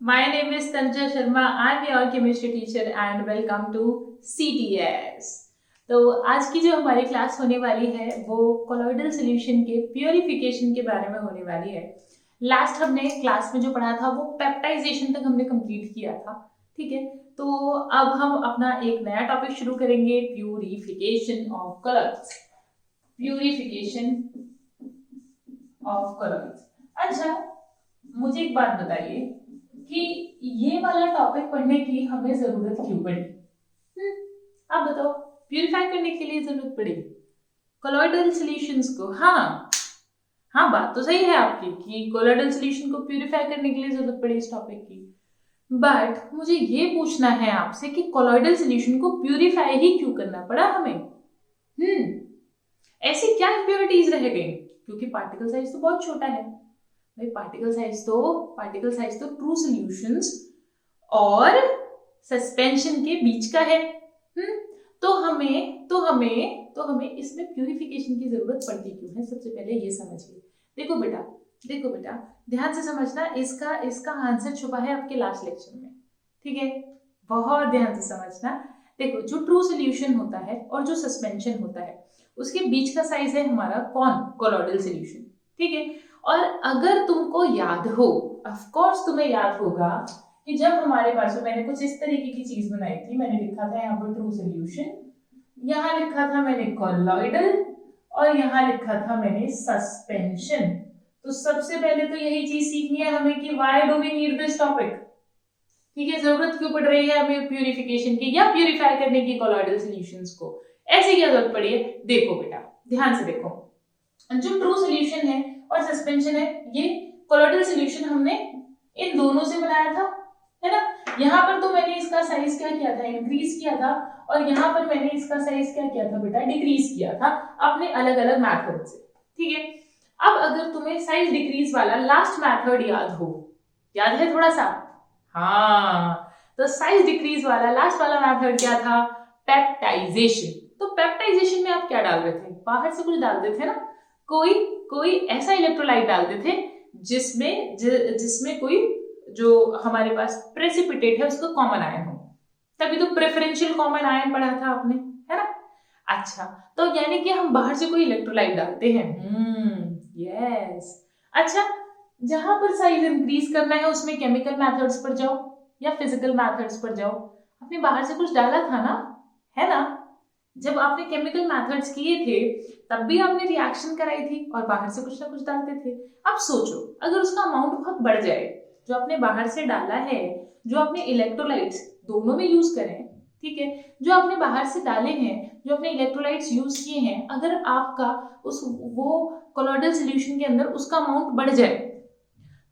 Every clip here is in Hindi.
My name is Tanja Sharma. I'm your chemistry teacher and welcome to CTS. तो आज की जो हमारी क्लास होने वाली है वो कोलॉइडल सॉल्यूशन के प्योरिफिकेशन के बारे में होने वाली है। लास्ट हमने क्लास में जो पढ़ा था वो पेप्टाइजेशन तक हमने कंप्लीट किया था, ठीक है। तो अब हम अपना एक नया टॉपिक शुरू करेंगे, purification of colours. Purification of colours. अच्छा, मुझे एक बात बताइए कि ये वाला टॉपिक पढ़ने की हमें जरूरत क्यों पड़ी? आप बताओ, प्यूरिफाई करने के लिए जरूरत पड़ी कोलॉइडल सॉल्यूशंस को। हाँ, बात तो सही है आपकी कि कोलॉइडल सॉल्यूशन को प्यूरिफाई करने के लिए जरूरत पड़ी इस टॉपिक की। बट मुझे ये पूछना है आपसे कि कोलॉइडल सॉल्यूशन को प्यूरिफाई ही क्यों करना पड़ा हमें? ऐसी क्या इंप्योरिटीज रह गई? क्योंकि पार्टिकल साइज तो बहुत छोटा है भाई। पार्टिकल साइज तो ट्रू सॉल्यूशंस और सस्पेंशन के बीच का है। तो हमें इसमें प्यूरिफिकेशन की जरूरत पड़ती क्यों है? सबसे पहले ये समझिए। देखो बेटा ध्यान से समझना, इसका आंसर छुपा है आपके लास्ट लेक्चर में, ठीक है। बहुत ध्यान से समझना। देखो, जो ट्रू सॉल्यूशन होता है और जो सस्पेंशन होता है उसके बीच का साइज है हमारा कौन? कोलॉइडल सॉल्यूशन, ठीक है। और अगर तुमको याद हो, ऑफ कोर्स तुम्हें याद होगा कि जब हमारे पास मैंने कुछ इस तरीके की चीज बनाई थी, मैंने लिखा था यहाँ पर ट्रू सॉल्यूशन, यहाँ लिखा था मैंने कोलॉइडल और यहाँ लिखा था मैंने सस्पेंशन। तो सबसे पहले तो यही चीज सीखनी है हमें कि why do we need this topic, ठीक है। जरूरत क्यों पड़ रही है हमें प्यूरिफिकेशन की या प्यूरिफाई करने की कोलॉइडल सॉल्यूशंस को? ऐसी क्या जरूरत पड़ी है? देखो बेटा, ध्यान से देखो, जो ट्रू सॉल्यूशन है और सस्पेंशन है, ये कोलॉइडल सॉल्यूशन हमने इन दोनों से बनाया था, है ना। यहाँ पर तो मैंने इसका साइज क्या किया था? इंक्रीज किया था। और यहाँ पर मैंने इसका साइज क्या किया था बेटा? डिक्रीज किया था, अपने अलग अलग मेथड से, ठीक है। अब अगर तुम्हें साइज डिक्रीज वाला लास्ट मेथड याद है थोड़ा सा? हाँ, तो साइज डिक्रीज वाला लास्ट वाला मेथड क्या था? पेप्टाइजेशन। तो पेप्टाइजेशन में आप क्या डाल रहे थे? बाहर से कुछ डालते थे ना, कोई ऐसा इलेक्ट्रोलाइट डालते थे जिसमें कोई जो हमारे पास प्रेसिपिटेट है उसका कॉमन आयन हो। तभी तो प्रेफरेंशियल कॉमन आयन पढ़ा था आपने, है ना। अच्छा, तो यानी कि हम बाहर से कोई इलेक्ट्रोलाइट डालते हैं। यस। अच्छा, जहां पर साइज इंक्रीज करना है उसमें केमिकल मेथड्स पर जाओ या फिजिकल मेथड्स पर जाओ। आपने बाहर से कुछ डाला था ना, है ना। जब आपने केमिकल मेथड्स किए थे तब भी आपने रिएक्शन कराई थी और बाहर से कुछ ना कुछ डालते थे। अब सोचो, अगर उसका अमाउंट बहुत बढ़ जाए, जो आपने बाहर से डाला है, जो आपने इलेक्ट्रोलाइट्स दोनों में यूज करें, ठीक है, जो आपने बाहर से डाले हैं, जो आपने इलेक्ट्रोलाइट्स यूज किए हैं, अगर आपका वो कोलॉइडल सॉल्यूशन के अंदर उसका अमाउंट बढ़ जाए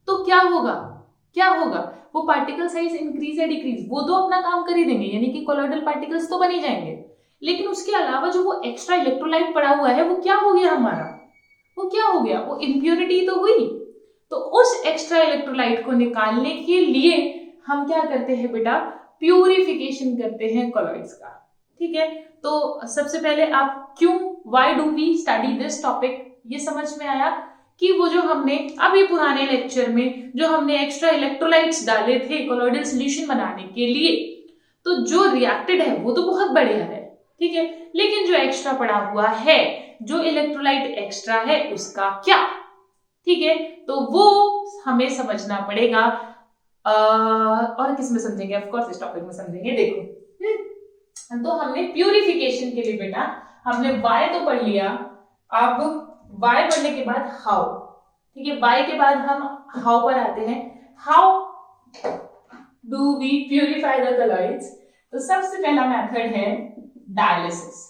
तो क्या होगा? वो पार्टिकल साइज इंक्रीज या डिक्रीज, वो तो अपना काम कर ही देंगे, यानी कि कोलॉइडल पार्टिकल्स तो बन ही जाएंगे। लेकिन उसके अलावा जो वो एक्स्ट्रा इलेक्ट्रोलाइट पड़ा हुआ है वो क्या हो गया हमारा? वो इम्प्योरिटी तो हुई। तो उस एक्स्ट्रा इलेक्ट्रोलाइट को निकालने के लिए हम क्या करते हैं बेटा? प्यूरिफिकेशन करते हैं कोलॉइड्स का, ठीक है। तो सबसे पहले आप why do we study this topic, ये समझ में आया कि वो जो हमने अभी पुराने लेक्चर में जो हमने एक्स्ट्रा इलेक्ट्रोलाइट्स डाले थे कोलॉइडल सॉल्यूशन बनाने के लिए, तो जो रिएक्टेड है वो तो बहुत बढ़िया है, ठीक है। लेकिन जो एक्स्ट्रा पड़ा हुआ है, जो इलेक्ट्रोलाइट एक्स्ट्रा है, उसका क्या? ठीक है, तो वो हमें समझना पड़ेगा। और किस में समझेंगे? ऑफ कोर्स इस टॉपिक में समझेंगे। देखो, तो हमने प्यूरिफिकेशन के लिए बेटा हमने वाई तो पढ़ लिया। अब वाई पढ़ने के बाद हाउ, ठीक है। वाई के बाद हम हाउ पर आते हैं। How do we purify the colloids? तो सबसे पहला मेथड है डायलिसिस,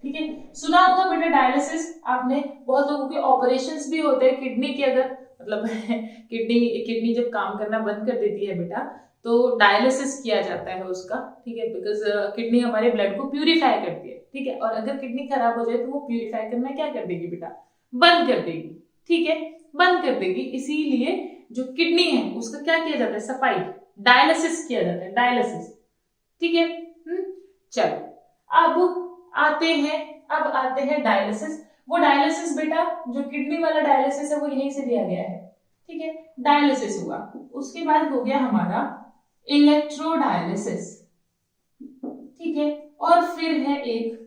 ठीक है। सुना होगा बेटा डायलिसिस आपने, बहुत लोगों के ऑपरेशंस भी होते हैं किडनी के, अगर मतलब किडनी जब काम करना बंद कर देती है बेटा तो डायलिसिस किया जाता है उसका, ठीक है। बिकॉज किडनी हमारे ब्लड को प्यूरिफाई करती है, ठीक है। और अगर किडनी खराब हो जाए तो वो प्यूरिफाई करना क्या कर देगी बेटा? बंद कर देगी, ठीक है, बंद कर देगी। इसीलिए जो किडनी है उसका क्या किया जाता है? सफाई, डायलिसिस किया जाता है, डायलिसिस, ठीक है। चलो, अब आते हैं डायलिसिस। वो डायलिसिस बेटा जो किडनी वाला डायलिसिस है वो यहीं से दिया गया है, ठीक है, डायलिसिस हुआ। उसके बाद हो गया हमारा इलेक्ट्रोडायलिसिस, ठीक है, और फिर है एक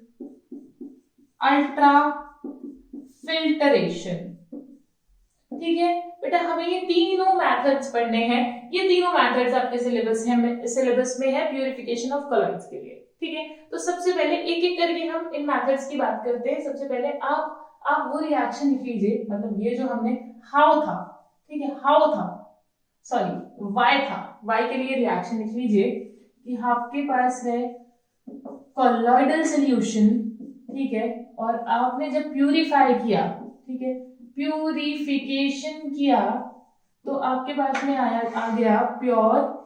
अल्ट्रा फिल्टरेशन। ठीक है बेटा, हमें ये तीनों मेथड्स पढ़ने हैं। ये तीनों मेथड्स आपके सिलेबस में है प्यूरिफिकेशन ऑफ कॉलॉइड्स के लिए। ठीक है, तो सबसे पहले एक एक करके हम इन मेथड्स की बात करते हैं। सबसे पहले आप वो रिएक्शन लिख लीजिए, मतलब ये जो हमने हाउ था, ठीक है, हाउ था, सॉरी वाई था, वाई के लिए रिएक्शन लिख लीजिए कि आपके पास है कॉलॉइडल सॉल्यूशन, ठीक है, और आपने जब प्यूरिफाई किया, ठीक है, प्यूरिफिकेशन किया, तो आपके पास में आ गया प्योर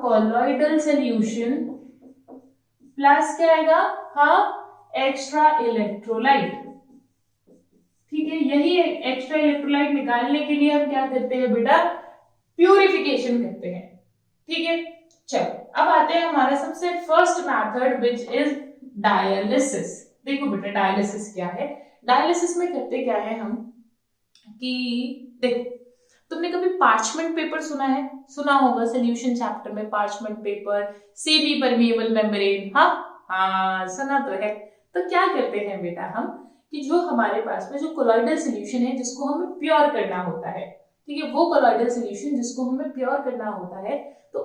कॉलॉइडल सॉल्यूशन प्लस क्या आएगा, हाँ, एक्स्ट्रा इलेक्ट्रोलाइट। ठीक है, यही एक्स्ट्रा इलेक्ट्रोलाइट निकालने के लिए हम क्या करते हैं बेटा, प्यूरिफिकेशन करते हैं। ठीक है, चलो अब आते हैं हमारा सबसे first method which is dialysis. देखो बेटा डायलिसिस क्या है। डायलिसिस में करते क्या है हम कि देखो, तुमने कभी पार्चमेंट पेपर सुना होगा सॉल्यूशन चैप्टर में, parchment paper, semi permeable membrane, हाँ सुना तो है। तो क्या करते हैं बेटा हम कि जो हमारे पास में जो कोलॉइडल सॉल्यूशन है जिसको हमें प्योर करना होता है, ठीक है, वो कोलॉइडल सॉल्यूशन जिसको हमें प्योर करना होता है, तो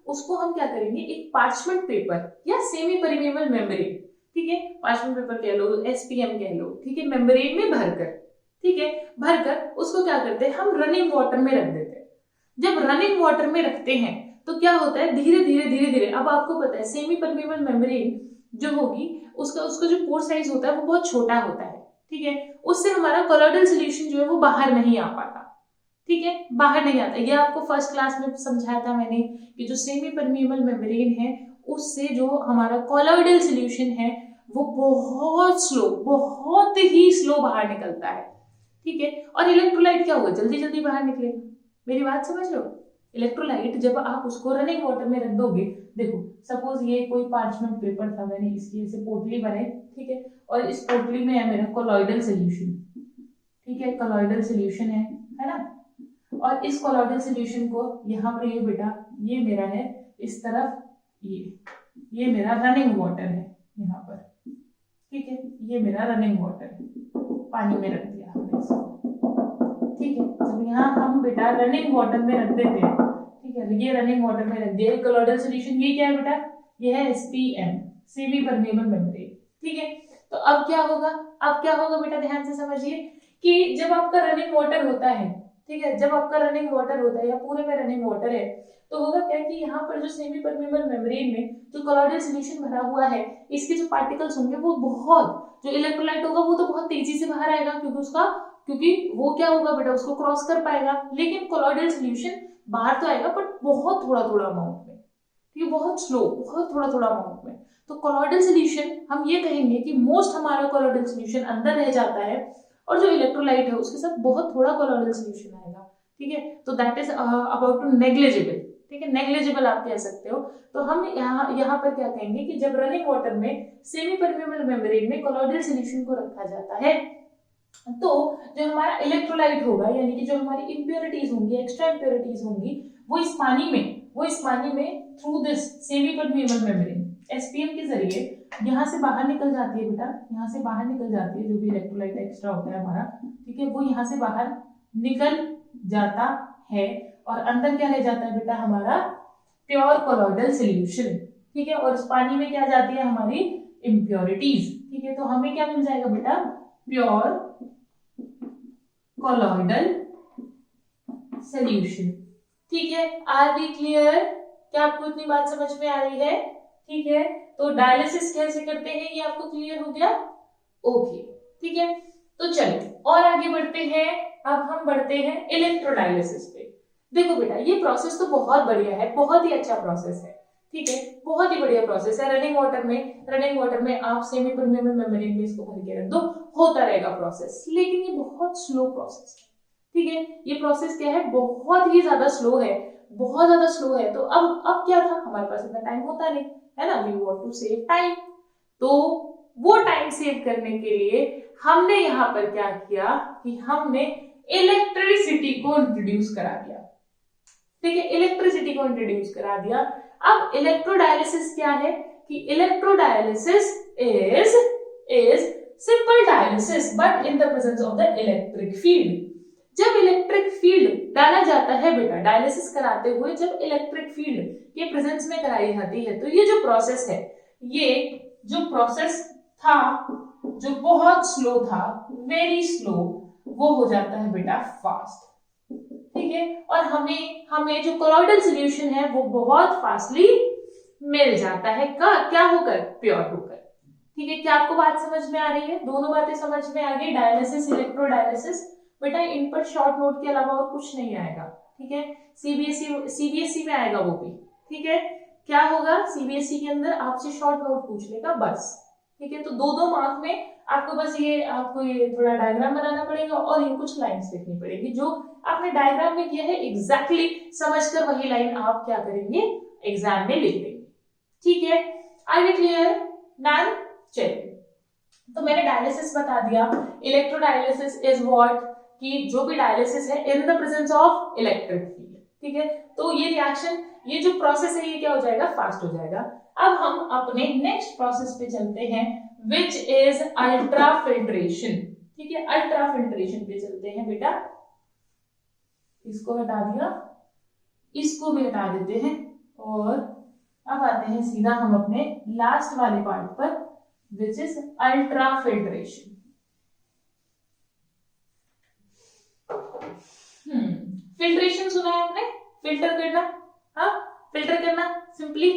उसको हम क्या करेंगे, एक पार्चमेंट पेपर या सेमी परमिएबल मेम्ब्रेन, ठीक है, पार्चमेंट पेपर कह लो, एसपीएम कह लो, ठीक है, मेम्ब्रेन में भरकर, ठीक है, भरकर उसको क्या करते हैं हम रनिंग वाटर में रख देते हैं। जब रनिंग वाटर में रखते हैं तो क्या होता है, धीरे धीरे अब आपको पता है सेमी परमिएबल मेम्ब्रेन जो होगी उसका जो पोर साइज होता है वो बहुत छोटा होता है, ठीक है, उससे हमारा कोलॉइडल सॉल्यूशन जो है वो बाहर नहीं आ पाता, ठीक है, बाहर नहीं आता। ये आपको फर्स्ट क्लास में समझाया था मैंने कि जो सेमी परमिएबल मेम्ब्रेन है उससे जो हमारा कोलॉइडल सॉल्यूशन है वो बहुत ही स्लो बाहर निकलता है, ठीक है। और इलेक्ट्रोलाइट क्या होगा, जल्दी जल्दी बाहर निकलेगा। मेरी बात समझ लो, इलेक्ट्रोलाइट जब आप उसको रनिंग वाटर में रख दोगे, देखो सपोज ये कोई पार्चमेंट पेपर था, मैंने इसकी ऐसे पोटली बनाई, ठीक है, और इस पोटली में है मेरा कोलॉइडल सॉल्यूशन, ठीक है, कोलॉइडल सॉल्यूशन है ना, और इस कोलॉइडल सॉल्यूशन को यहाँ पर ये बेटा ये मेरा है इस तरफ, ये मेरा रनिंग वाटर है यहाँ पर, ठीक है, ये मेरा रनिंग वाटर है, पानी में रख दिया हमने इसको, ठीक है। जब यहाँ हम बेटा रनिंग वाटर में रख देते हैं, ठीक है, ये रनिंग वाटर में रख दिया कोलॉइडल सॉल्यूशन, ये क्या है बेटा, ये है एसपीएम, सेमी परमिएबल मेम्ब्रेन, ठीक है। तो अब क्या होगा बेटा, ध्यान से समझिए कि जब आपका रनिंग वाटर होता है, ठीक है, जब आपका रनिंग वाटर होता है या पूरे में रनिंग वाटर है, तो होगा क्या कि यहाँ पर जो सेमी परमिएबल मेम्ब्रेन में जो कोलॉइडल सॉल्यूशन भरा हुआ है, इसके जो पार्टिकल्स होंगे वो बहुत, जो इलेक्ट्रोलाइट होगा वो तो बहुत तेजी से बाहर आएगा, क्योंकि वो क्या होगा बेटा, उसको क्रॉस कर पाएगा, लेकिन कोलॉइडल सॉल्यूशन बाहर तो आएगा बट बहुत थोड़ा अमाउंट में, ठीक है, बहुत स्लो, बहुत थोड़ा अमाउंट में। तो कोलॉइडल सॉल्यूशन हम ये कहेंगे कि मोस्ट हमारा कोलॉइडल सॉल्यूशन अंदर रह जाता है और जो इलेक्ट्रोलाइट है उसके साथ बहुत थोड़ा कोलॉइडल सॉल्यूशन आएगा, ठीक है। तो that is about to negligible, ठीक है, नेग्लिजिबल आप कह सकते हो। तो हम यहाँ पर क्या कहेंगे कि जब रनिंग वाटर में सेमी परमिएबल मेम्ब्रेन में कोलॉइडल सॉल्यूशन को रखा जाता है, तो जो हमारा इलेक्ट्रोलाइट होगा, यानी कि जो हमारी इंप्योरिटीज होंगी, एक्स्ट्रा इंप्योरिटीज होंगी, वो इस पानी में through this semi permeable membrane SPM के जरिए यहाँ से बाहर निकल जाती है बेटा, यहाँ से बाहर निकल जाती है, जो भी इलेक्ट्रोलाइट एक्स्ट्रा होता है हमारा, ठीक है, वो यहाँ से बाहर निकल जाता है और अंदर क्या रह जाता है बेटा, हमारा प्योर कोलॉइडल सॉल्यूशन, ठीक है, और उस पानी में क्या जाती है, हमारी इंप्योरिटीज, ठीक है। तो हमें क्या मिल जाएगा बेटा, प्योर कोलॉइडल सॉल्यूशन, ठीक है। Are we clear? क्या आपको इतनी बात समझ में आ रही है? ठीक है, तो डायलिसिस कैसे करते हैं ये आपको क्लियर हो गया? ओके, ठीक है, तो चलिए और आगे बढ़ते हैं। अब हम बढ़ते हैं इलेक्ट्रोडायलिसिस पे। देखो बेटा ये प्रोसेस तो बहुत बढ़िया है, बहुत ही अच्छा प्रोसेस है, ठीक है, बहुत ही बढ़िया प्रोसेस है। रनिंग वाटर में आप सेमी परमिएबल मेम्ब्रेन में इसको भर के रख दो, होता रहेगा प्रोसेस, लेकिन ये बहुत स्लो प्रोसेस है, ठीक है। ये प्रोसेस क्या है, बहुत ही ज्यादा स्लो है, बहुत ज्यादा स्लो है। तो अब क्या था, हमारे पास इतना टाइम होता नहीं है ना, we want to save time, तो वो टाइम सेव करने के लिए हमने यहाँ पर क्या किया कि हमने इलेक्ट्रिसिटी को इंट्रोड्यूस करा दिया। ठीक है, इलेक्ट्रिसिटी को इंट्रोड्यूस करा दिया। अब इलेक्ट्रोडायलिसिस क्या है कि electrodialysis is simple dialysis but in the presence of the electric field. जब इलेक्ट्रिक फील्ड डाला जाता है बेटा डायलिसिस कराते हुए, जब इलेक्ट्रिक फील्ड के प्रेजेंस में कराई जाती है, तो ये जो प्रोसेस है, ये जो प्रोसेस था जो बहुत स्लो था, वेरी स्लो, वो हो जाता है बेटा फास्ट। ठीक है, और हमें जो कोलॉइडल सॉल्यूशन है वो बहुत फास्टली मिल जाता है। क्या होकर? प्योर होकर। ठीक है, क्या आपको बात समझ में आ रही है? दोनों बातें समझ में आ गई, डायलिसिस, इलेक्ट्रोडायलिसिस। बेटा इन पर शॉर्ट नोट के अलावा और कुछ नहीं आएगा। ठीक है, सीबीएसई में आएगा वो भी। ठीक है, क्या होगा सीबीएसई के अंदर आपसे शॉर्ट नोट पूछ लेगा बस। ठीक है, तो 2-2 मार्क में आपको बस आपको ये थोड़ा डायग्राम बनाना पड़ेगा और ये कुछ लाइंस लिखनी पड़ेगी। जो आपने डायग्राम में किया है एग्जैक्टली समझकर वही लाइन आप क्या करेंगे, एग्जाम में लिख देंगे। ठीक है, आर वी क्लियर? डन? चलिए, तो मैंने डायलिसिस बता दिया। इलेक्ट्रोडायलिसिस इज व्हाट, कि जो भी डायलिसिस है in the presence of electric field. ठीक है, तो ये रिएक्शन, ये जो प्रोसेस है ये क्या हो जाएगा, फास्ट हो जाएगा। अब हम अपने नेक्स्ट प्रोसेस पे चलते हैं विच इज अल्ट्रा फिल्ट्रेशन। ठीक है, अल्ट्रा फिल्ट्रेशन पे चलते हैं बेटा। इसको हटा दिया, इसको भी हटा देते हैं और अब आते हैं सीधा हम अपने लास्ट वाले पार्ट पर which is ultra filtration. Filtration सुना है आपने? फिल्टर करना, हाँ, फिल्टर करना सिंपली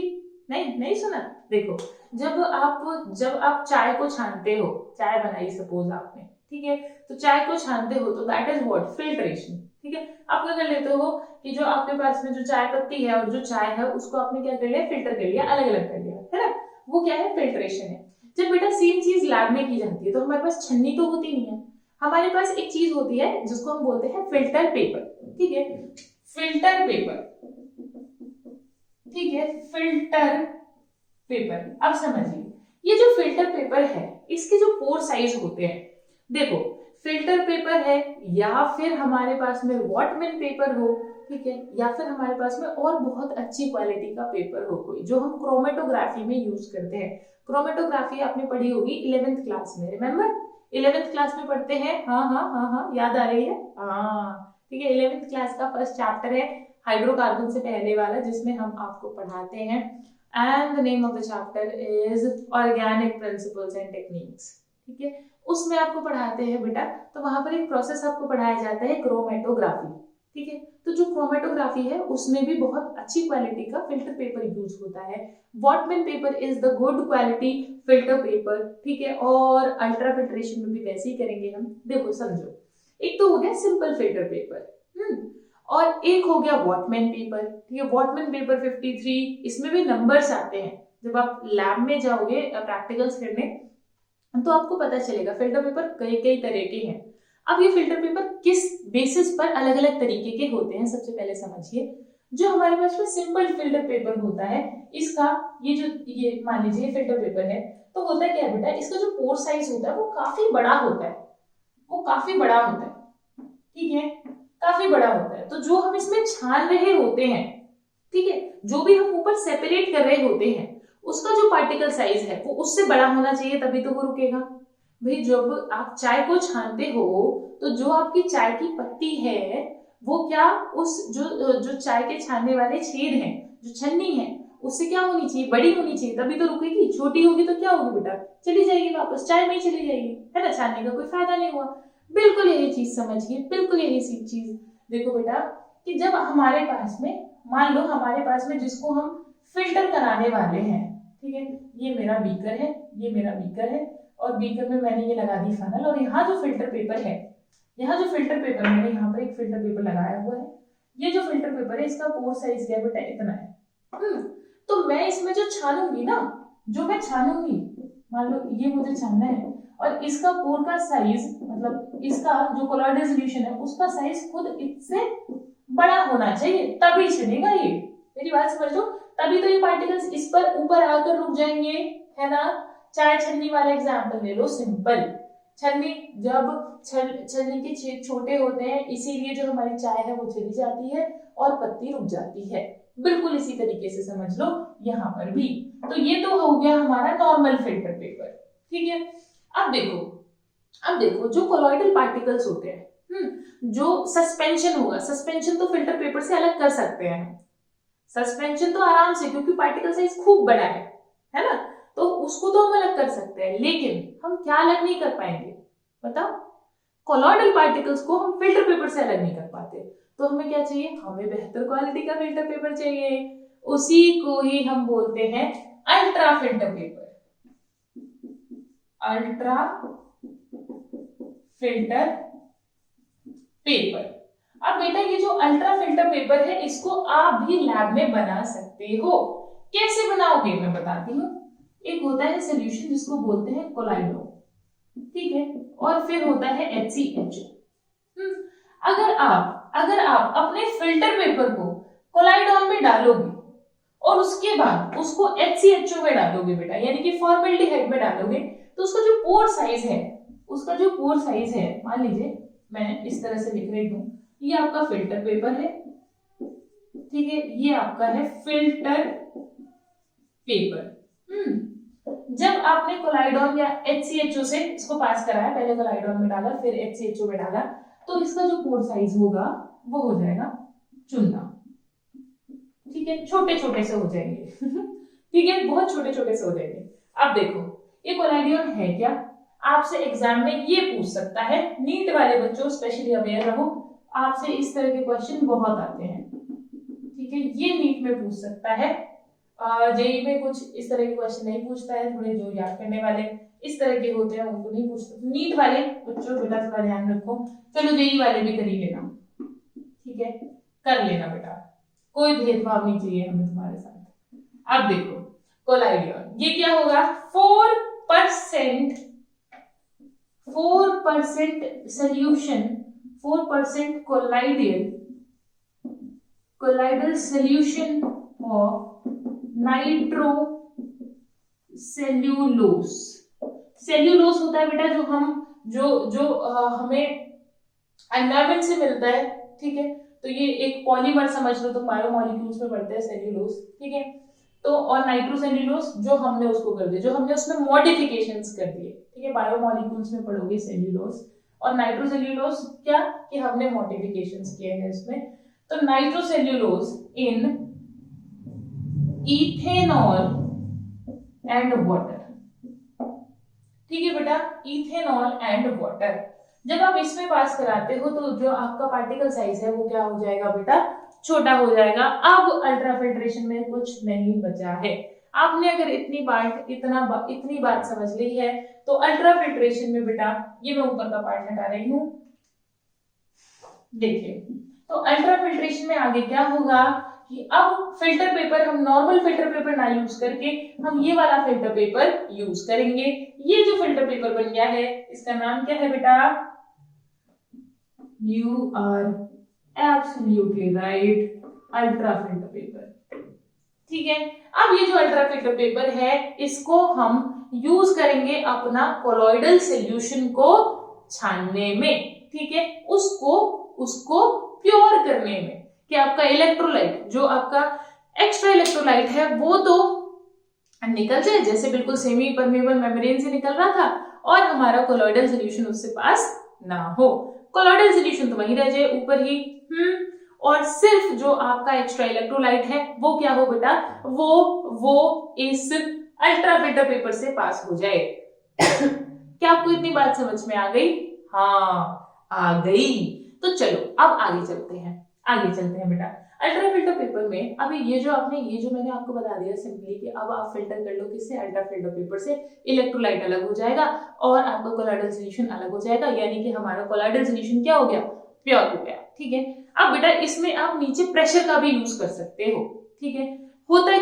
नहीं सुना? देखो, जब आप चाय को छानते हो, चाय बनाई सपोज आपने, ठीक है, तो चाय को छानते हो तो दैट इज व्हाट, फिल्ट्रेशन। ठीक है, आप क्या कर लेते हो कि जो आपके पास में जो चाय पत्ती है और जो चाय है उसको आपने क्या कर लिया, फिल्टर कर लिया, अलग अलग कर लिया, है ना, वो क्या है, फिल्ट्रेशन है। जब बेटा सेम चीज लैब में की जाती है तो हमारे पास छन्नी तो होती नहीं है, हमारे पास एक चीज होती है जिसको हम बोलते हैं फिल्टर पेपर। ठीक है, फिल्टर पेपर। ठीक है, फिल्टर पेपर। अब समझिए, ये जो फिल्टर पेपर है इसके जो पोर साइज होते हैं, देखो फिल्टर पेपर है या फिर हमारे पास में वॉटमैन पेपर हो, ठीक है, या फिर हमारे पास में और बहुत अच्छी क्वालिटी का पेपर हो कोई, जो हम क्रोमेटोग्राफी में यूज करते हैं। क्रोमेटोग्राफी आपने पढ़ी होगी 11th क्लास में, रिमेम्बर 11th क्लास में पढ़ते हैं। हाँ, याद आ रही है? हाँ, ठीक है, 11th क्लास का फर्स्ट चैप्टर है हाइड्रोकार्बन से पहले वाला, जिसमें हम आपको पढ़ाते हैं and the name of the chapter is organic principles and techniques. ठीक है, उसमें आपको पढ़ाते हैं बेटा, तो वहां पर एक प्रोसेस आपको पढ़ाया जाता है क्रोमेटोग्राफी। ठीक है, तो जो क्रोमेटोग्राफी है उसमें भी बहुत अच्छी क्वालिटी का फिल्टर पेपर यूज होता है। Whatman paper is the good quality filter paper. ठीक है, और अल्ट्रा फिल्ट्रेशन में भी वैसे ही करेंगे हम। देखो समझो, एक तो हो गया सिंपल फिल्टर पेपर, और एक हो गया वॉटमैन पेपर। ठीक है, वॉटमैन पेपर 53, इसमें भी नंबर्स आते हैं। जब आप लैब में जाओगे प्रैक्टिकल्स करने तो आपको पता चलेगा फिल्टर पेपर कई तरह के हैं। अब ये फिल्टर पेपर किस बेसिस पर अलग अलग तरीके के होते हैं, सबसे पहले समझिए। जो हमारे पास में सिंपल फिल्टर पेपर होता है, इसका ये मान लीजिए फिल्टर पेपर है, तो होता क्या है बेटा, इसका जो पोर साइज होता है वो काफी बड़ा होता है, ठीक है, काफी बड़ा होता है। तो जो हम इसमें छान रहे होते हैं, ठीक है, जो भी हम ऊपर सेपरेट कर रहे होते हैं, उसका जो पार्टिकल साइज है वो उससे बड़ा होना चाहिए, तभी तो वो रुकेगा। भाई जब आप चाय को छानते हो तो जो आपकी चाय की पत्ती है वो क्या उस जो चाय के छानने वाले छेद हैं, जो छन्नी है, उससे क्या होनी चाहिए, बड़ी होनी चाहिए, तभी तो रुकेगी। छोटी होगी तो क्या होगी बेटा, चली जाएगी वापस, चाय में ही चली जाएगी, है ना, छानने का कोई फायदा नहीं हुआ। बिल्कुल यही चीज समझिए, बिल्कुल यही चीज। देखो बेटा कि जब हमारे पास में, मान लो हमारे पास में जिसको हम फिल्टर कराने वाले हैं, ठीक है, ये मेरा बीकर है, ये मेरा बीकर है, और बीकर में मैंने ये लगा दी फनल, और यहाँ जो फिल्टर पेपर है, यहाँ जो फिल्टर पेपर मैंने यहाँ पर एक फिल्टर पेपर लगाया हुआ है, ये जो फिल्टर पेपर है इसका पोर साइज क्या बेटा, इतना है। तो मैं इसमें जो छानूंगी ना, जो मैं छानूंगी, मान लो ये मुझे छानना है, और इसका पोर का साइज, मतलब इसका जो कोलॉइडल सॉल्यूशन है उसका साइज खुद इससे बड़ा होना चाहिए, तभी चलेगा ये। मेरी बात समझ लो, तभी तो ये पार्टिकल्स इस पर ऊपर आकर रुक जाएंगे, है ना। चाय छन्नी वाला एग्जाम्पल ले लो, सिंपल। छन्नी, जब छन्नी के छेद छोटे होते हैं इसीलिए जो हमारी चाय है वो चली जाती है और पत्ती रुक जाती है। बिल्कुल इसी तरीके से समझ लो यहाँ पर भी। तो ये तो हो गया हमारा नॉर्मल फिल्टर पेपर, ठीक है। अब देखो जो कोलॉइडल पार्टिकल्स होते हैं, जो सस्पेंशन होगा, सस्पेंशन तो फिल्टर पेपर से अलग कर सकते हैं, सस्पेंशन तो आराम से, क्योंकि पार्टिकल साइज खूब बड़ा है ना, तो उसको तो हम अलग कर सकते हैं, लेकिन हम क्या अलग नहीं कर पाएंगे बताओ? कोलॉइडल पार्टिकल्स को हम फिल्टर पेपर से अलग नहीं कर पाते। तो हमें क्या चाहिए? हमें बेहतर क्वालिटी का फिल्टर पेपर चाहिए, उसी को ही हम बोलते हैं ultra filter paper. Ultra filter paper. अब बेटा ये जो अल्ट्रा फिल्टर पेपर है इसको आप भी लैब में बना सकते हो। कैसे बनाओगे मैं बताती हूँ। एक होता है सॉल्यूशन जिसको बोलते हैं कोलाइडो, ठीक है, और फिर होता है HCHO। अगर आप अपने फिल्टर पेपर को कोलाइडॉन में डालोगे और उसके बाद उसको HCHO में डालोगे बेटा, यानी कि फॉर्मल्डिहाइड में डालोगे, तो उसका जो पोर साइज है, मान लीजिए मैं इस तरह से लिख रही हूँ, ये आपका फिल्टर पेपर है, ठीक है, ये आपका है फिल्टर पेपर। जब आपने कोलाइडॉन या HCHO से इसको पास कराया, पहले कोलाइडॉन में डाला फिर HCHO में डाला, तो इसका जो पोर साइज होगा वो हो जाएगा चुना, ठीक है, छोटे छोटे से हो जाएंगे ठीक है, बहुत छोटे छोटे से हो जाएंगे। अब देखो ये कोलाइडॉन है क्या? आपसे एग्जाम में ये पूछ सकता है, नीट वाले बच्चों स्पेशली अवेयर रहो, आपसे इस तरह के क्वेश्चन बहुत आते हैं, ठीक है, ये नीट में पूछ सकता है। जेई में कुछ इस तरह के क्वेश्चन नहीं पूछता है, थोड़े जो याद करने वाले इस तरह के होते हैं उनको नहीं पूछता। नीट वाले बच्चों बेटा थोड़ा ध्यान रखो, चलो जेई वाले भी कर ही लेना, ठीक है, कर लेना बेटा, कोई भेदभाव नहीं चाहिए हमें तुम्हारे साथ। अब देखो कोलाइडॉन, ये क्या होगा? 4% solution, 4% colloidal solution of nitro cellulose. Cellulose होता है बेटा जो हमें एनवायरमेंट से मिलता है, ठीक है, तो ये एक पॉलीमर समझ लो, तो बायोमोलिक्यूल्स में पढ़ते हैं सेल्यूलोस, ठीक है, तो और नाइट्रोसेल्यूलोस जो हमने उसको कर दिया, जो हमने उसमें मॉडिफिकेशंस कर दिए, ठीक है, बायोमोलिक्यूल्स में पढ़ोगे सेल्यूलोस, और नाइट्रोसेल्यूलोस क्या कि हमने मॉडिफिकेशंस किए हैं इसमें। तो नाइट्रोसेल्यूलोस इन इथेनॉल एंड वाटर, ठीक है बेटा, इथेनॉल एंड वाटर। जब आप इसमें पास कराते हो तो जो आपका पार्टिकल साइज है वो क्या हो जाएगा बेटा? छोटा हो जाएगा। अब अल्ट्रा फिल्ट्रेशन में कुछ नहीं बचा है। आपने अगर इतनी बात समझ ली है तो अल्ट्रा फिल्ट्रेशन में बेटा, ये मैं ऊपर का पार्ट हटा रही हूं, देखिए, तो अल्ट्रा फिल्ट्रेशन में आगे क्या होगा कि अब फिल्टर पेपर, हम नॉर्मल फिल्टर पेपर ना यूज करके हम ये वाला फिल्टर पेपर यूज करेंगे। ये जो फिल्टर पेपर बन गया है इसका नाम क्या है बेटा? You are absolutely right, ultra filter paper, ठीक है। अब ये जो अल्ट्रा फिल्टर पेपर है इसको हम यूज करेंगे अपना कोलॉइडल सॉल्यूशन को छानने में, ठीक है, उसको प्योर करने में, कि आपका इलेक्ट्रोलाइट, जो आपका एक्स्ट्रा इलेक्ट्रोलाइट है वो तो निकल जाए, जैसे बिल्कुल सेमी परमेबल मेम्ब्रेन से निकल रहा था, और हमारा कोलॉइडल सॉल्यूशन उससे पास ना हो, कोलॉइडल सॉल्यूशन तो वहीं रह जाए ऊपर ही, और सिर्फ जो आपका एक्स्ट्रा इलेक्ट्रोलाइट है वो क्या हो बेटा? वो इस अल्ट्रा फिल्टर पेपर से पास हो जाए क्या आपको इतनी बात समझ में आ गई? हाँ आ गई। तो चलो अब आगे चलते हैं बेटा। अल्ट्रा फिल्टर पेपर में अभी ये जो मैंने आपको बता दिया सिंपली कि अब आप फिल्टर कर लो किससे? अल्ट्रा फिल्टर पेपर से। इलेक्ट्रोलाइट अलग हो जाएगा और आपका कोलॉइडल सॉल्यूशन अलग हो जाएगा, यानी कि हमारा कोलॉइडल सॉल्यूशन क्या हो गया? प्योर हो गया, ठीक है। अब बेटा इसमें आप नीचे प्रेशर का भी यूज कर सकते हो, ठीक है। होता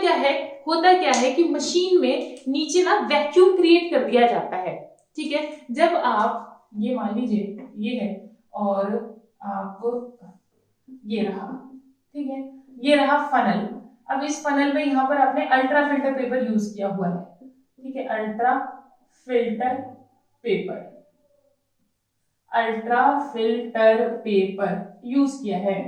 क्या है कि मशीन में नीचे ना वैक्यूम क्रिएट कर दिया जाता है, ठीक है। जब आप ये मान लीजिए ये है और आप ये रहा, ठीक है, ये रहा फनल। अब इस फनल में यहाँ पर आपने अल्ट्रा फिल्टर पेपर यूज किया हुआ है, ठीक है, ultra filter paper, ultra filter paper use किया है।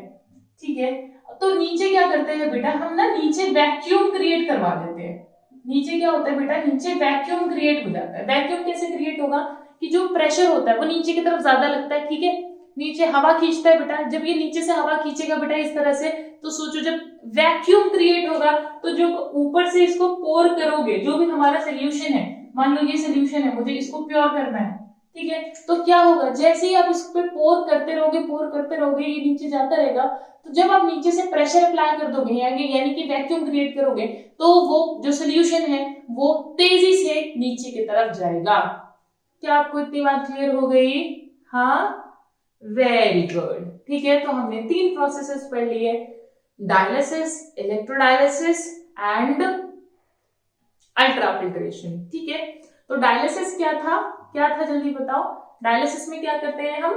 ठीक है, तो नीचे क्या करते हैं बेटा, हम ना नीचे वैक्यूम क्रिएट करवा देते हैं। नीचे क्या होता है बेटा, नीचे वैक्यूम क्रिएट हो जाता है। वैक्यूम कैसे क्रिएट होगा कि जो प्रेशर होता है वो नीचे की तरफ ज्यादा लगता है। ठीक है, नीचे हवा खींचता है बेटा, जब ये नीचे से हवा खींचेगा बेटा इस तरह से, तो सोचो जब वैक्यूम क्रिएट होगा तो जो ऊपर से इसको पोर करोगे, जो भी हमारा सोल्यूशन है, मान लो ये सोल्यूशन है, मुझे इसको प्योर करना है। ठीक है, तो क्या होगा, जैसे ही आप इस पे पोर करते रहोगे, ये नीचे जाता रहेगा, तो जब आप नीचे से प्रेशर अप्लाई कर दोगे यानी कि वैक्यूम क्रिएट करोगे, तो वो जो सोल्यूशन है वो तेजी से नीचे की तरफ जाएगा। क्या आपको इतनी बात क्लियर हो गई? हाँ, वेरी गुड। ठीक है, तो हमने 3 प्रोसेसेस पढ़ लिए, डायलिसिस, इलेक्ट्रोडायलिसिस एंड अल्ट्राफिल्ट्रेशन। ठीक है, तो डायलिसिस क्या था जल्दी बताओ। डायलिसिस में क्या करते हैं हम?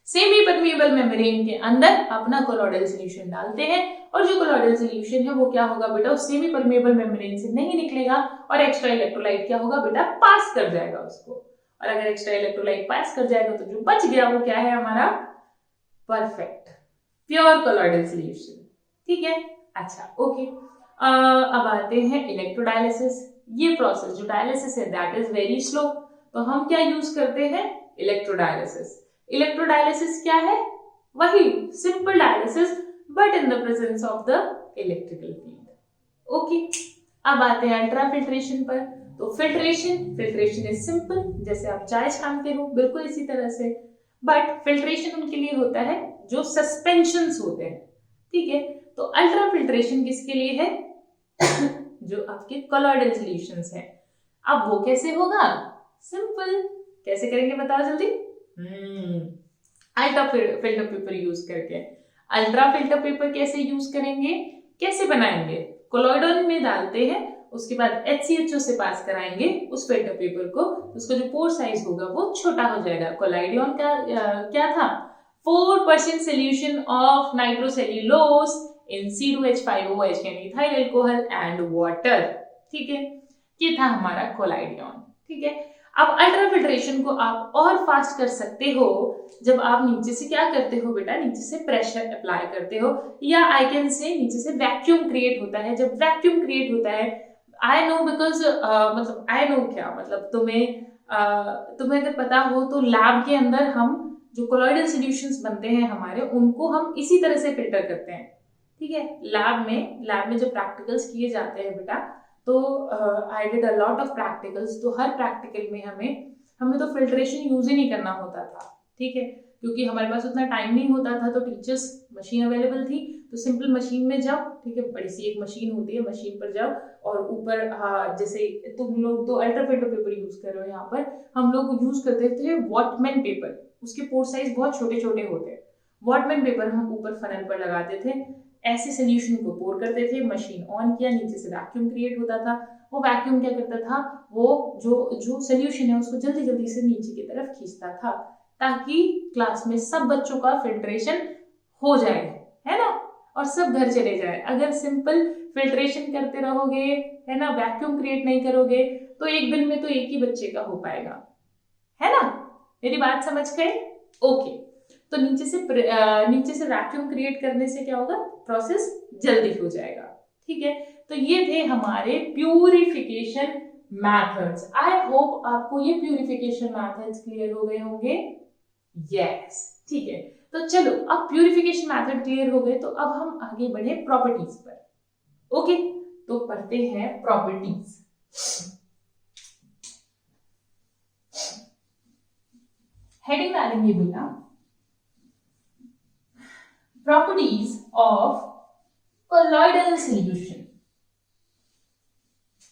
सेमी परमिएबल मेम्ब्रेन के अंदर अपना कोलॉइडल सॉल्यूशन डालते हैं, और जो कोलॉइडल सॉल्यूशन है वो क्या होगा बेटा, उस सेमी परमिएबल मेम्ब्रेन से नहीं निकलेगा, और एक्स्ट्रा इलेक्ट्रोलाइट क्या होगा बेटा, पास कर जाएगा उसको। और अगर एक्स्ट्रा इलेक्ट्रोलाइट पास कर जाएगा तो जो बच गया वो क्या है हमारा, परफेक्ट प्योर कोलॉइडल सॉल्यूशन। ठीक है, अच्छा ओके। अब आते हैं इलेक्ट्रोडायलिसिस। ये प्रोसेस जो डायलिसिस है दैट इज वेरी स्लो, तो हम क्या यूज करते हैं, इलेक्ट्रोडायलिसिस। इलेक्ट्रोडायलिसिस क्या है, वही simple dialysis but in the presence of the electrical field. Okay, अब आते हैं अल्ट्राफिल्ट्रेशन पर। तो फिल्ट्रेशन इज सिंपल, जैसे आप चाय छानते हो बिल्कुल इसी तरह से, बट फिल्ट्रेशन उनके लिए होता है जो सस्पेंशंस होते हैं। ठीक है, तो अल्ट्राफिल्ट्रेशन किसके लिए है, जो आपके कोलॉइडल सॉल्यूशंस हैं। अब वो कैसे होगा, सिंपल, कैसे करेंगे बताओ जल्दी। अल्ट्रा फिल्टर पेपर यूज करके। अल्ट्रा फिल्टर पेपर कैसे यूज करेंगे, कैसे बनाएंगे, कोलॉइडल में डालते हैं, उसके बाद HCHO से पास कराएंगे उस फिल्टर पेपर को, उसका जो पोर साइज होगा वो छोटा हो जाएगा। कोलाइडियन का क्या था, 4% solution of nitrocellulose in C2H5OH यानी इथाइल अल्कोहल एंड वाटर। ठीक है, ये था हमारा कोलाइडियन। ठीक है, अब अल्ट्राफिल्ट्रेशन को आप और फास्ट कर सकते हो जब आप नीचे से क्या करते हो बेटा, नीचे से प्रेशर अप्लाई करते हो, या आई कैन से नीचे से वैक्यूम क्रिएट होता है। जब वैक्यूम क्रिएट होता है, आई नो बिकॉज मतलब आई नो क्या मतलब, तुम्हें अगर पता हो तो लैब के अंदर हम जो कोलॉइडल सॉल्यूशंस बनते हैं हमारे, उनको हम इसी तरह से फिल्टर करते हैं। ठीक है, लैब में जब प्रैक्टिकल्स किए जाते हैं बेटा, तो I did a lot of practicals, तो हर प्रैक्टिकल में हमें तो फिल्ट्रेशन यूज ही नहीं करना होता था। ठीक है, क्योंकि हमारे पास उतना टाइम नहीं होता था, तो टीचर्स मशीन अवेलेबल थी, तो सिंपल मशीन में जाओ। ठीक है, बड़ी सी एक मशीन होती है, मशीन पर जाओ और ऊपर जैसे तुम लोग तो अल्ट्रा फिल्टर पेपर यूज कर रहे हो, यहाँ पर हम लोग यूज करते थे वॉटमैन पेपर, उसके पोर साइज बहुत छोटे छोटे होते हैं। वॉटमैन पेपर हम ऊपर फनल पर लगाते थे, ऐसे सोल्यूशन को पोर करते थे, मशीन ऑन किया, नीचे से वैक्यूम क्रिएट होता था। वो वैक्यूम क्या करता था, वो जो सोल्यूशन है उसको जल्दी जल्दी से नीचे की तरफ खींचता था, ताकि क्लास में सब बच्चों का फिल्ट्रेशन हो जाए, है ना, और सब घर चले जाए। अगर सिंपल फिल्ट्रेशन करते रहोगे, है ना, वैक्यूम क्रिएट नहीं करोगे, तो एक दिन में तो एक ही बच्चे का हो पाएगा, है ना। मेरी बात समझ गए? ओके, तो नीचे से वैक्यूम क्रिएट करने से क्या होगा, प्रोसेस जल्दी हो जाएगा। ठीक है, तो ये थे हमारे प्यूरिफिकेशन मेथड्स। आई होप आपको ये प्यूरिफिकेशन मेथड्स क्लियर हो गए होंगे। यस, ठीक है, तो चलो अब प्यूरिफिकेशन मेथड क्लियर हो गए, तो अब हम आगे बढ़े प्रॉपर्टीज पर। ओके, तो पढ़ते हैं प्रॉपर्टीज। हेडिंग डालेंगे बेटा, properties of colloidal solution.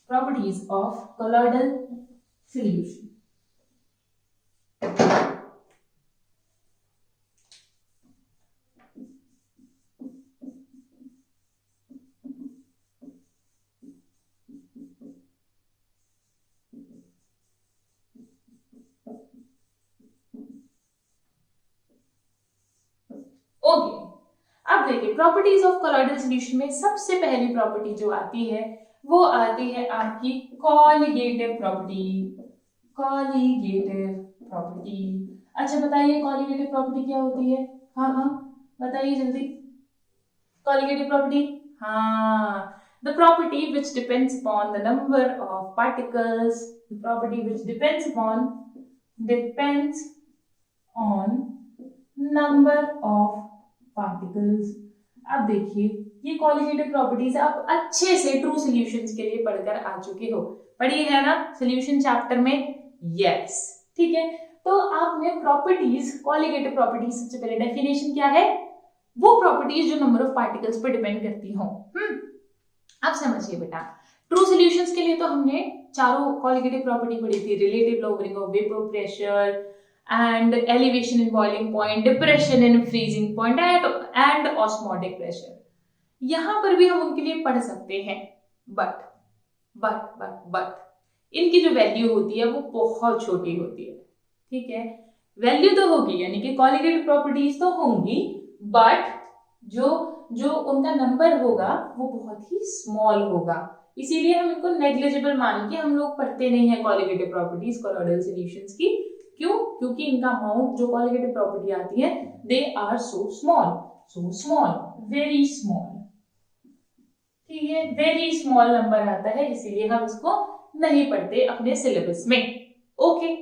Properties of colloidal solution. Okay, अब देखिए प्रॉपर्टीज ऑफ कोलॉइडल सॉल्यूशन में सबसे पहली प्रॉपर्टी जो आती है वो आती है आपकी कॉलिगेटिव प्रॉपर्टी। कॉलिगेटिव प्रॉपर्टी, अच्छा बताइए कॉलिगेटिव प्रॉपर्टी क्या होती है? हाँ हाँ बताइए जल्दी। कॉलिगेटिव प्रॉपर्टी, हाँ, the property which depends upon the number of particles, the property which depends on number of particles। अब देखिए ये कॉलिगेटिव प्रॉपर्टीज आप अच्छे से ट्रू सॉल्यूशंस के लिए पढ़कर आ चुके हो, पढ़ी है ना सॉल्यूशन चैप्टर में? यस, ठीक है। तो आपने प्रॉपर्टीज, कॉलिगेटिव प्रॉपर्टीज, सबसे पहले डेफिनेशन क्या है? वो प्रॉपर्टीज जो नंबर ऑफ पार्टिकल्स पर डिपेंड करती हो। अब समझिए बेटा, ट्रू सॉल्यूशंस के लिए तो हमने चारों कॉलिगेटिव प्रॉपर्टी पढ़ी थी, relative lowering of vapour pressure and elevation in boiling point, depression in freezing point and osmotic pressure। यहां पर भी हम उनके लिए पढ़ सकते हैं, बट इनकी जो वैल्यू होती है वो बहुत छोटी होती है, ठीक है। वैल्यू तो होगी, यानी कि कॉलिगेटिव प्रॉपर्टीज तो होंगी, बट जो उनका नंबर होगा वो बहुत ही स्मॉल होगा, इसीलिए हम इनको नेग्लिजिबल मान के हम लोग पढ़ते नहीं है कॉलिगेटिव प्रॉपर्टीज कोलॉइडल सॉल्यूशंस की। क्यों? क्योंकि इनका अमाउंट जो कॉलिगेटिव प्रॉपर्टी आती है, they are so small, very small, ठीक है, वेरी स्मॉल नंबर आता है, इसीलिए हम इसको नहीं पढ़ते अपने सिलेबस में। ओके,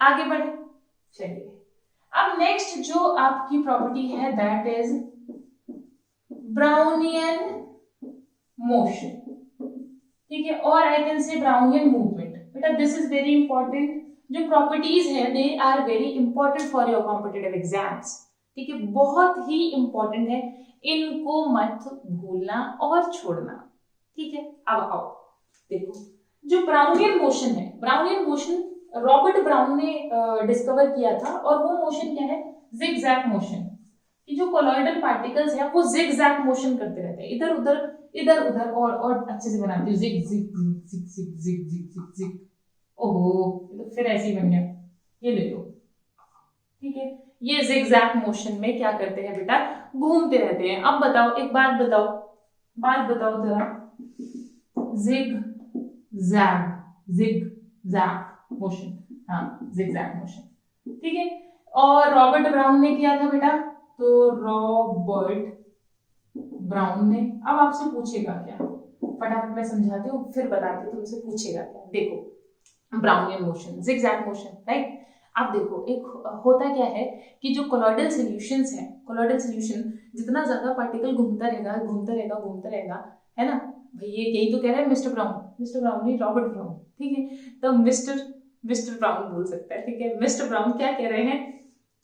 आगे बढ़े, चलिए। अब नेक्स्ट जो आपकी प्रॉपर्टी है दैट इज ब्राउनियन मोशन, ठीक है, और I can say Brownian movement. बेटा दिस इज वेरी इंपॉर्टेंट, जो प्रॉपर्टीज है they are very important for your competitive exams, ठीक है, बहुत ही इंपॉर्टेंट है, इनको मत भूलना और छोड़ना, ठीक है। अब आओ देखो, जो ब्राउनियन मोशन है, ब्राउनियन मोशन रॉबर्ट ब्राउन ने डिस्कवर किया था, और वो मोशन क्या है? जिगजैग मोशन, कि जो कोलॉइडल पार्टिकल्स है वो जिगजैग मोशन करते रहते हैं, इधर उधर और अच्छे से बनाते हैं, जिग जिग जिग जिग जिग जिग जिग जिग। ओहो, तो फिर ऐसे ही बन गया, ये ले लो, ठीक है। ये जिगजैग मोशन में क्या करते हैं बेटा? घूमते रहते हैं। अब बताओ, एक बात बताओ जरा, जिगजैग मोशन, हाँ जिगजैग मोशन, ठीक है। और रॉबर्ट ब्राउन ने किया था बेटा, तो रॉबर्ट ब्राउन ने, अब आपसे पूछेगा क्या, फटाफट मैं समझाती हूँ फिर बताती हूँ तुमसे पूछेगा क्या। देखो Brownian motion, zigzag motion, right. अब देखो एक होता क्या है कि जो कोलॉइडल सॉल्यूशंस है, कोलॉइडल सॉल्यूशन जितना ज्यादा पार्टिकल घूमता रहेगा, है ना भाई, ये यही तो कह रहे हैं मिस्टर ब्राउन नहीं, रॉबर्ट ब्राउन, ठीक है। तो मिस्टर ब्राउन बोल सकता है, ठीक है। मिस्टर ब्राउन क्या कह रहे हैं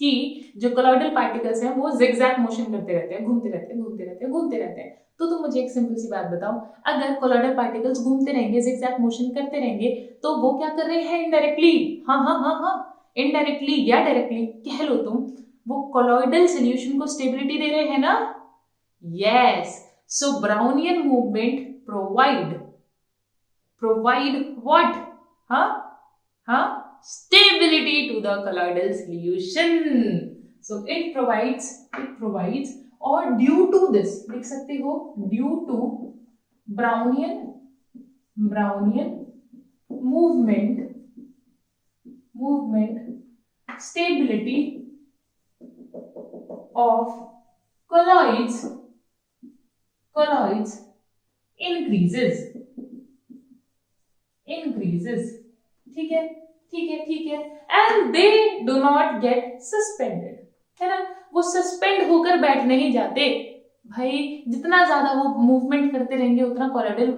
कि जो कोलॉइडल पार्टिकल्स हैं वो जिगजैग मोशन करते रहते हैं, घूमते रहते हैं। तो तुम मुझे एक सिंपल सी बात बताओ, अगर कोलॉइडल पार्टिकल्स घूमते रहेंगे, जिगजैग मोशन करते रहेंगे, तो वो क्या कर रहे हैं? इनडायरेक्टली, हाँ, इनडायरेक्टली या डायरेक्टली कह लो तुम, वो कोलॉइडल सॉल्यूशन को स्टेबिलिटी दे रहे हैं ना। Yes, so Brownian movement provide what? हाँ, stability to the colloidal solution, so it provides और due to this लिख सकते हो, due to Brownian movement stability of colloids increases, ठीक है, and they do not get suspended, है ना, वो सस्पेंड होकर बैठ नहीं जाते भाई, जितना ज्यादा वो मूवमेंट करते रहेंगे उतना कोलॉइडल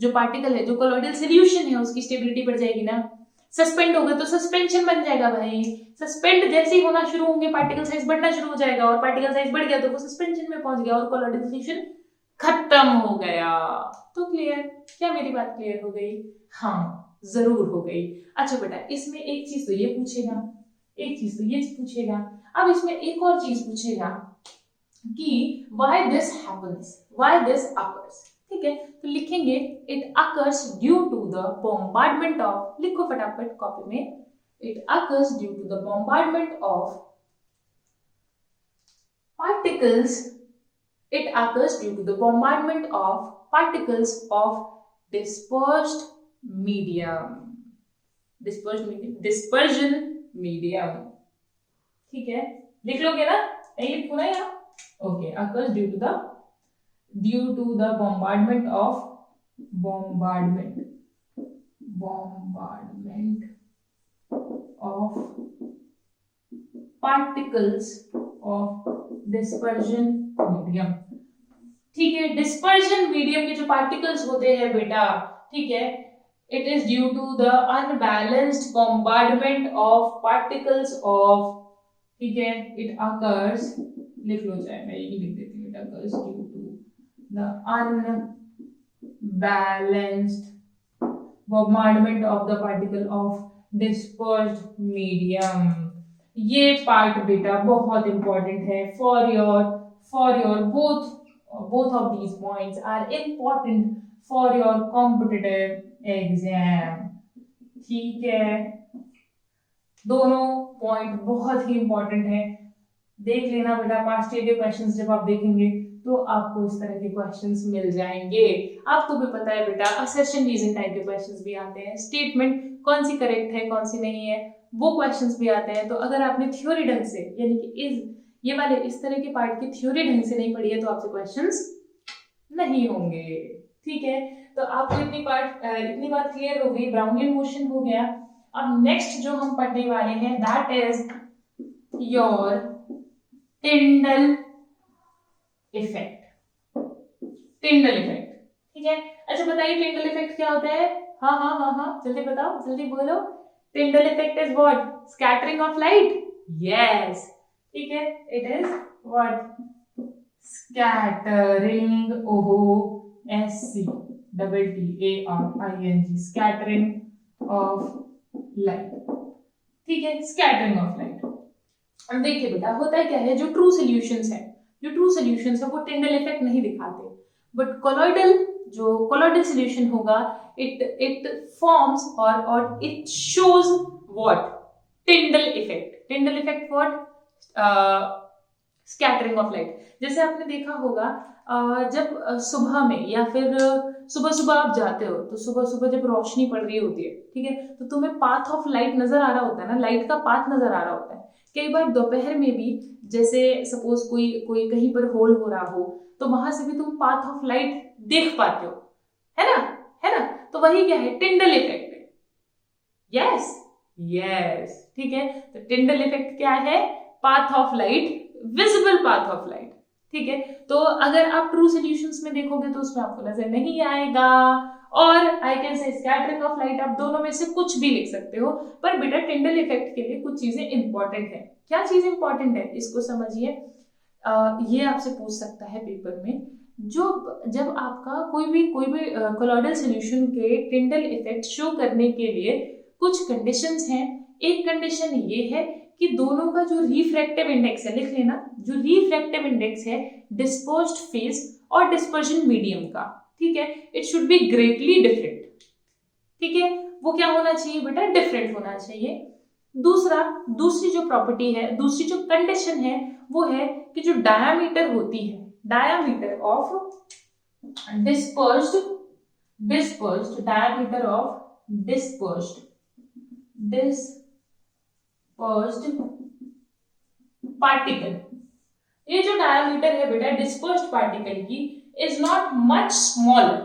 जो पार्टिकल है, जो कोलॉइडल सॉल्यूशन है उसकी स्टेबिलिटी बढ़ जाएगी ना। सस्पेंड होगा तो सस्पेंशन बन जाएगा भाई, सस्पेंड जैसे ही होना शुरू होंगे पार्टिकल साइज बढ़ना शुरू हो जाएगा, और पार्टिकल साइज बढ़ गया तो वो सस्पेंशन में पहुंच गया और कोलॉइडल सॉल्यूशन खत्म हो गया। तो क्लियर? क्या मेरी बात क्लियर हो गई? हाँ जरूर हो गई। अच्छा बेटा इसमें एक चीज तो ये पूछेगा, एक चीज तो ये पूछेगा, अब इसमें एक और चीज पूछेगा कि why this happens, why this occurs, ठीक है। तो लिखेंगे it occurs due to the bombardment of, लिखो फटाफट कॉपी में, it occurs due to the bombardment of particles, it occurs due to the bombardment of particles of dispersed medium, dispersion medium. ठीक है, लिख लोगे ना, नहीं लिखो ना यहाँ. Okay, occurs due to the bombardment of particles of dispersion medium. ठीक है, डिस्पर्जन मीडियम के जो पार्टिकल्स होते हैं बेटा, ठीक है, it is due to the unbalanced bombardment of particles of, ठीक है, इट अकर्स, लिख लो चाहे मैं यही लिख देती हूँ, it occurs due to the unbalanced bombardment of the particle of dispersed medium. ये पार्ट बेटा बहुत इंपॉर्टेंट है for your both of these points are important for your competitive exam. ठीक है, दोनों पॉइंट बहुत ही इंपॉर्टेंट है, देख लेना बेटा. पास्ट ईयर के क्वेश्चंस जब आप देखेंगे तो आपको इस तरह के क्वेश्चंस मिल जाएंगे. आपको भी पता है बेटा, असर्शन रीजन टाइप के क्वेश्चंस भी आते हैं, स्टेटमेंट कौन सी करेक्ट है कौन सी नहीं है वो क्वेश्चंस भी आते हैं. तो अगर आपने थ्योरी ढंग से, यानी कि ये वाले इस तरह के पार्ट की थ्योरी ढंग से नहीं पढ़ी है तो आपसे क्वेश्चंस नहीं होंगे. ठीक है, तो आपको इतनी बात क्लियर हो गई. ब्राउनियन मोशन हो गया. अब नेक्स्ट जो हम पढ़ने वाले हैं that is your Tyndall effect. Tyndall effect, ठीक है. अच्छा बताइए टिंडल इफेक्ट क्या होता है? हाँ, जल्दी बताओ, जल्दी बोलो. Tyndall effect is what? Scattering of light. Yes, ठीक है, it is what? Scattering. SCTTARING, scattering of light. ठीक है, स्कैटरिंग ऑफ लाइट. अब देखिए बेटा, होता है क्या है, जो ट्रू सॉल्यूशंस है वो टिंडल इफेक्ट नहीं दिखाते, बट कोलॉइडल सॉल्यूशन होगा, इट फॉर्म्स और it shows what? Tyndall effect what? Scattering of light. जैसे आपने देखा होगा जब सुबह में या फिर सुबह आप जाते हो तो सुबह जब रोशनी पड़ रही होती है, ठीक है, तो तुम्हें पाथ ऑफ लाइट नजर आ रहा होता है ना, लाइट का पाथ नजर आ रहा होता है. कई बार दोपहर में भी, जैसे सपोज कोई कहीं पर होल हो रहा हो तो वहां से भी तुम पाथ ऑफ लाइट देख पाते हो, है ना. तो वही क्या है? टिंडल इफेक्ट है. यस, ठीक है. तो टिंडल इफेक्ट क्या है? Path of light, visible path of light. ठीक है, तो अगर आप ट्रू सॉल्यूशंस में देखोगे तो उसमें आपको नजर नहीं आएगा. और आई कैन से स्कैटरिंग ऑफ लाइट, आप दोनों में से कुछ भी लिख सकते हो, पर बेटा टिंडल इफेक्ट के लिए कुछ चीजें इंपॉर्टेंट है. क्या चीज इंपॉर्टेंट है इसको समझिए. ये आपसे पूछ सकता है पेपर में, जब आपका कोई भी कोलॉइडल सॉल्यूशन के टिंडल इफेक्ट शो करने के लिए कुछ कंडीशंस हैं. एक कंडीशन ये है कि दोनों का जो रिफ्रैक्टिव इंडेक्स है, लिख लेना, जो रिफ्रैक्टिव इंडेक्स है डिस्पर्स्ड फेज और डिस्पर्जन मीडियम का, ठीक है, it should be greatly different. ठीक है, वो क्या होना चाहिए बेटा? डिफरेंट होना चाहिए. दूसरी जो प्रॉपर्टी है, दूसरी जो कंडीशन है वो है कि जो डायामीटर होती है, डायामीटर ऑफ डिस्पर्स्ड पार्टिकल, ये जो डायामीटर है बेटा डिस्पर्स्ड पार्टिकल की इज नॉट मच स्मॉलर.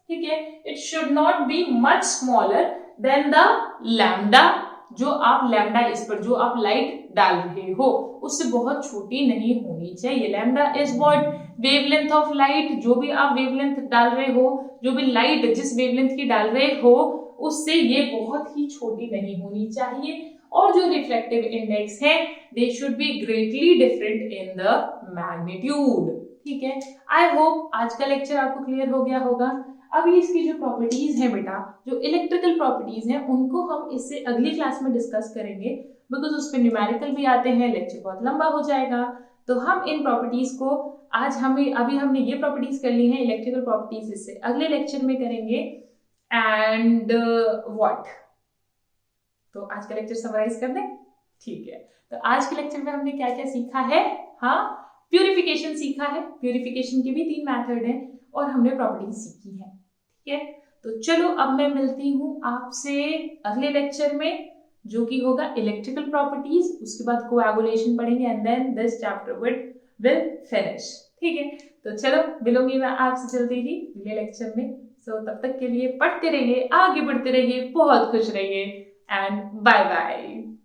ठीक है, it should not be much smaller than the lambda. जो आप लैम्डा इस पर जो आप लाइट डाल रहे हो उससे बहुत छोटी नहीं होनी चाहिए. Lambda is what? Wavelength of light. जो भी आप वेवलेंथ डाल रहे हो, जो भी लाइट जिस वेवलेंथ की डाल रहे हो उससे ये बहुत ही छोटी नहीं होनी चाहिए. और जो रिफ्लेक्टिव इंडेक्स है they should be greatly different in the magnitude. ठीक है, आई होप आज का लेक्चर आपको क्लियर हो गया होगा. अभी इसकी जो प्रॉपर्टीज हैं बेटा, जो इलेक्ट्रिकल प्रॉपर्टीज हैं, उनको हम इससे अगली क्लास में डिस्कस करेंगे, बिकॉज उसमें न्यूमेरिकल भी आते हैं, लेक्चर बहुत लंबा हो जाएगा. तो हम इन प्रॉपर्टीज को अभी हमने ये प्रॉपर्टीज कर ली हैं, इलेक्ट्रिकल प्रॉपर्टीज, इससे अगले लेक्चर में करेंगे. एंड व्हाट, तो आज का लेक्चर समराइज कर दें. ठीक है, तो आज के लेक्चर में हमने क्या क्या सीखा है? हाँ, प्यूरिफिकेशन सीखा है. प्यूरिफिकेशन के भी 3 मेथड हैं. और हमने प्रॉपर्टीज सीखी है। ठीक है, तो चलो अब मैं मिलती हूँ आपसे अगले लेक्चर में, जो कि होगा इलेक्ट्रिकल प्रॉपर्टीज। उसके बाद कोएगुलेशन पढ़ेंगे and then this chapter will finish. ठीक है, तो चलो मिलूंगी मैं आपसे जल्दी ही अगले लेक्चर में। सो तब तक के लिए पढ़ते रहिए, आगे बढ़ते रहिए, बहुत खुश रहिए एंड बाय बाय।